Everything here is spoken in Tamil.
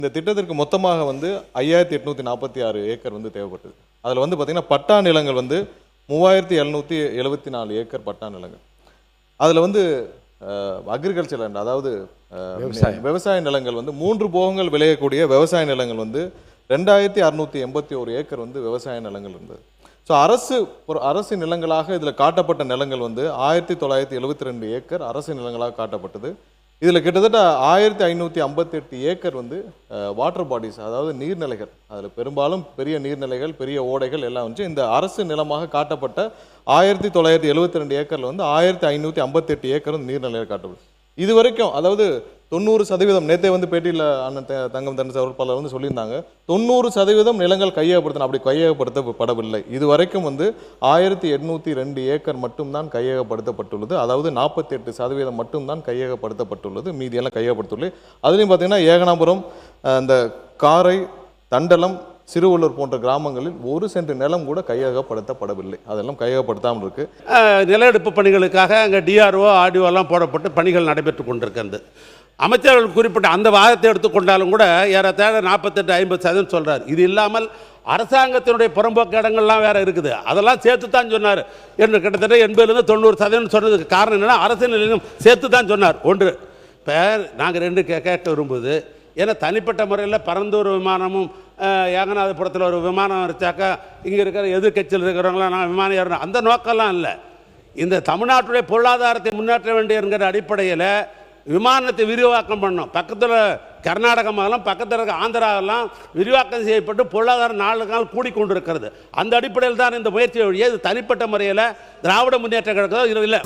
இந்த திட்டத்திற்கு மொத்தமாக வந்து 5846 ஏக்கர் வந்து தேவைப்பட்டது. அதில் வந்து பார்த்தீங்கன்னா பட்டா நிலங்கள் வந்து 3774 ஏக்கர் பட்டா நிலங்கள். அதில் வந்து அக்ரிகல்ச்சர் லேண்ட், அதாவது விவசாய நிலங்கள் வந்து 3 போகங்கள் விளையக்கூடிய விவசாய நிலங்கள் வந்து 2681 ஏக்கர் வந்து விவசாய நிலங்கள் இருந்தது. ஸோ அரசு நிலங்களாக இதில் காட்டப்பட்ட நிலங்கள் வந்து 1972 ஏக்கர் அரசு நிலங்களாக காட்டப்பட்டது. இதில் கிட்டத்தட்ட 1558 ஏக்கர் வந்து வாட்டர் பாடிஸ், அதாவது நீர்நிலைகள். அதில் பெரும்பாலும் பெரிய நீர்நிலைகள், பெரிய ஓடைகள் எல்லாம் வந்து இந்த அரசு நிலமாக காட்டப்பட்ட 1972 ஏக்கரில் வந்து 1558 ஏக்கர் வந்து நீர்நிலைகள் காட்டப்படும். இது வரைக்கும், அதாவது 90%, நேற்றே வந்து பேட்டியில் அண்ணன் தங்கம் தென்னரசு அவர்கள் பலர் வந்து சொல்லியிருந்தாங்க, 90% நிலங்கள் கையகப்படுத்தணும். அப்படி கையகப்படுத்தப்படவில்லை. இது வரைக்கும் வந்து 1802 ஏக்கர் மட்டும்தான் கையகப்படுத்தப்பட்டுள்ளது. அதாவது 48% மட்டும்தான் கையகப்படுத்தப்பட்டுள்ளது. மீதியெல்லாம் கையகப்படுத்தவில்லை. அதுலேயும் பார்த்தீங்கன்னா ஏகனாபுரம், இந்த காரை, தண்டலம், சிறுவள்ளூர் போன்ற கிராமங்களில் 1 சென்ட் நிலம் கூட கையகப்படுத்தப்படவில்லை. அதெல்லாம் கையகப்படுத்தாமல் இருக்கு. நில எடுப்பு பணிகளுக்காக அங்கே டிஆர்ஓ, ஆர்டிஓ எல்லாம் போடப்பட்டு பணிகள் நடைபெற்று கொண்டிருக்கிறது. அமைச்சர்கள் குறிப்பிட்ட அந்த வாதத்தை எடுத்துக்கொண்டாலும் கூட ஏறத்தாழ 48-50% சொல்றாரு. இது இல்லாமல் அரசாங்கத்தினுடைய புறம்போக்கு இடங்கள்லாம் வேற இருக்குது, அதெல்லாம் சேர்த்து தான் சொன்னார் என்று கிட்டத்தட்ட 80-90% சொன்னதுக்கு காரணம் என்னன்னா அரசு நிலையம் சேர்த்து தான் சொன்னார். ஒன்று, இப்போ நாங்கள் 2 கேட்க விரும்புவது, ஏன்னா தனிப்பட்ட முறையில் பரந்தூர் விமானமும் ஏகநாதபுரத்தில் ஒரு விமானம் வச்சாக்கா இங்கே இருக்கிற எதிர்கட்சியில் இருக்கிறவங்களாம் நான் விமானம் ஏறணும், அந்த நோக்கம்லாம் இல்லை. இந்த தமிழ்நாட்டுடைய பொருளாதாரத்தை முன்னேற்ற வேண்டியங்கிற அடிப்படையில் விமானத்தை விரிவாக்கம் பண்ணோம். பக்கத்தில் கர்நாடக மாநிலம், பக்கத்தில் இருக்க ஆந்திராவெல்லாம் விரிவாக்கம் செய்யப்பட்டு பொருளாதாரம் நாளுக்கு நாள் கூடிக்கொண்டிருக்கிறது. அந்த அடிப்படையில் தான் இந்த முயற்சி. இது தனிப்பட்ட முறையில் திராவிட முன்னேற்ற கழகம் இல்லை.